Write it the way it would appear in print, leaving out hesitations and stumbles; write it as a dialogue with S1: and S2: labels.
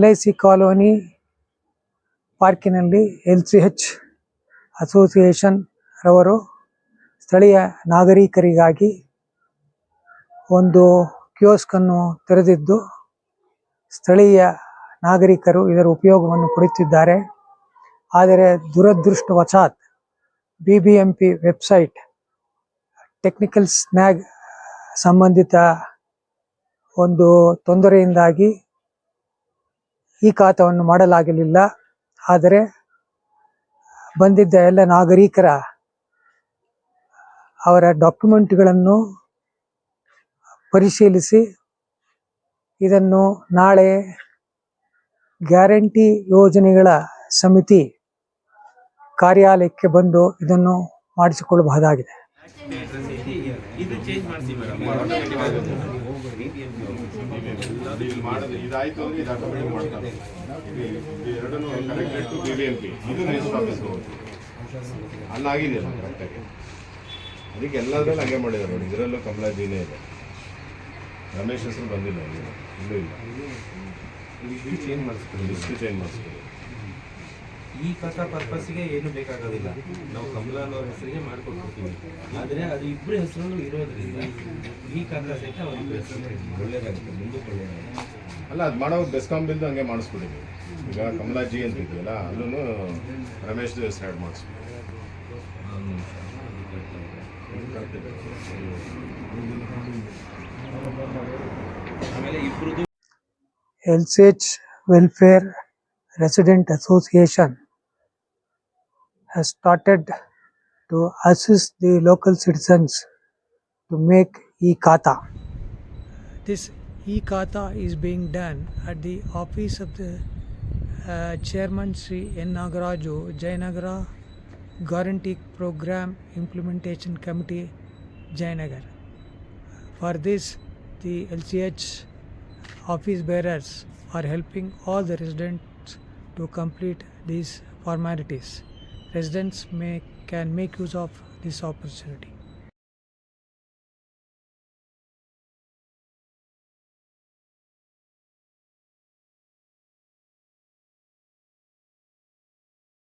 S1: LIC colony ಪಾರ್ಕಿನಲ್ಲಿ LCH association ರವರು ಸ್ಥಳೀಯ ನಾಗರಿಕರಿಗಾಗಿ ಒಂದು ಕಿಯೋಸ್ಕ್ ಅನ್ನು ತೆರೆದಿದ್ದು ಸ್ಥಳೀಯ ನಾಗರಿಕರು ಇದರ ಉಪಯೋಗವನ್ನು ಪಡೆಯುತ್ತಿದ್ದಾರೆ. ಆದರೆ ದುರದೃಷ್ಟವಶಾತ್ BBMP ವೆಬ್ಸೈಟ್ ಟೆಕ್ನಿಕಲ್ ಸ್ನ್ಯಾಗ್ ಸಂಬಂಧಿತ ಒಂದು ತೊಂದರೆಯಿಂದಾಗಿ ಈ ಖಾತಾವನ್ನು ಮಾಡಲಾಗಲಿಲ್ಲ. ಆದರೆ ಬಂದಿದ್ದ ಎಲ್ಲ ನಾಗರಿಕರ ಅವರ ಡಾಕ್ಯುಮೆಂಟ್ಗಳನ್ನು ಪರಿಶೀಲಿಸಿ ಇದನ್ನು ನಾಳೆ ಗ್ಯಾರಂಟಿ ಯೋಜನೆಗಳ ಸಮಿತಿ ಕಾರ್ಯಾಲಯಕ್ಕೆ ಬಂದು ಇದನ್ನು ಮಾಡಿಸಿಕೊಳ್ಳಬಹುದಾಗಿದೆ.
S2: ಇದು ಚೇಂಜ್ ಮಾಡಿಸಿ ಮೇಡಮ್. ಇದಾಯ್ತು ಅಂದ್ರೆ ಇದು ಆಟೋಮೆಟಿಕ್ ಮಾಡ್ತಾರೆ. ಎರಡನ್ನೂ ಕನೆಕ್ಟೆಡ್ ಟು BBMP. ಇದು ರಿಜಿಸ್ಟರ್ ಆಫೀಸ್ ಅಲ್ಲಾಗಿದೆಯಲ್ಲ ಕರೆಕ್ಟಾಗಿ. ಅದಕ್ಕೆ ಎಲ್ಲದರಲ್ಲೂ ಹಂಗೆ ಮಾಡಿದ್ದಾರೆ ನೋಡಿ. ಇದರಲ್ಲೂ ಕಮಲಾಜಿನೇ ಇದೆ, ರಮೇಶ್ ಹೆಸರು ಬಂದಿಲ್ಲ, ಇಲ್ಲೂ ಇಲ್ಲ. ಲಿಸ್ಟ್ ಚೇಂಜ್ ಮಾಡಿಸ್ತೀವಿ.
S3: ಈ ಖಾತಾ ಪರ್ಪಸ್ಗೆ ಏನು ಬೇಕಾಗೋದಿಲ್ಲ, ನಾವು ಕಮಲಾ ಅನ್ನೋರ ಹೆಸರಿಗೆ ಮಾಡಿಕೊಡ್ತೀವಿ. ಆದರೆ ಅದು ಇಬ್ಬರು ಹೆಸರುಗಳು ಇರೋದ್ರಿಂದ ಈ ಖಾತಾ ಸಹಿತ ಅವ್ರಿಬ್ಬರು ಹೆಸರು ಒಳ್ಳೇದಾಗುತ್ತೆ, ಮುಂದಕ್ಕೆ ಒಳ್ಳೆಯದಾಗುತ್ತೆ.
S2: ಅಲ್ಲ, ಅದು ಮಾಡೋ ಬೆಸ್ಕಾಂ ಬಿಲ್ದು ಹಂಗೆ ಮಾಡಿಸ್ಬಿಟ್ಟಿದ್ವಿ. ಈಗ ಕಮಲಾಜಿ ಅಂತ ಇದೆಯಲ್ಲ, ಅಲ್ಲೂ ರಮೇಶ್ದು ಹೆಸರು ಆ್ಯಡ್ ಮಾಡಿಸ್ಬಿಟ್ಟು
S3: ಆಮೇಲೆ ಇಬ್ಬರದು
S1: LCH Welfare Resident Association has started to assist the local citizens to make e-Khata. This e-Khata is being done at the office of the Chairman Sri N. Nagaraju, Jayanagar Guarantee Program Implementation Committee, Jayanagar. For this, the LCH office bearers are helping all the residents to complete these formalities. Residents can make use of this opportunity.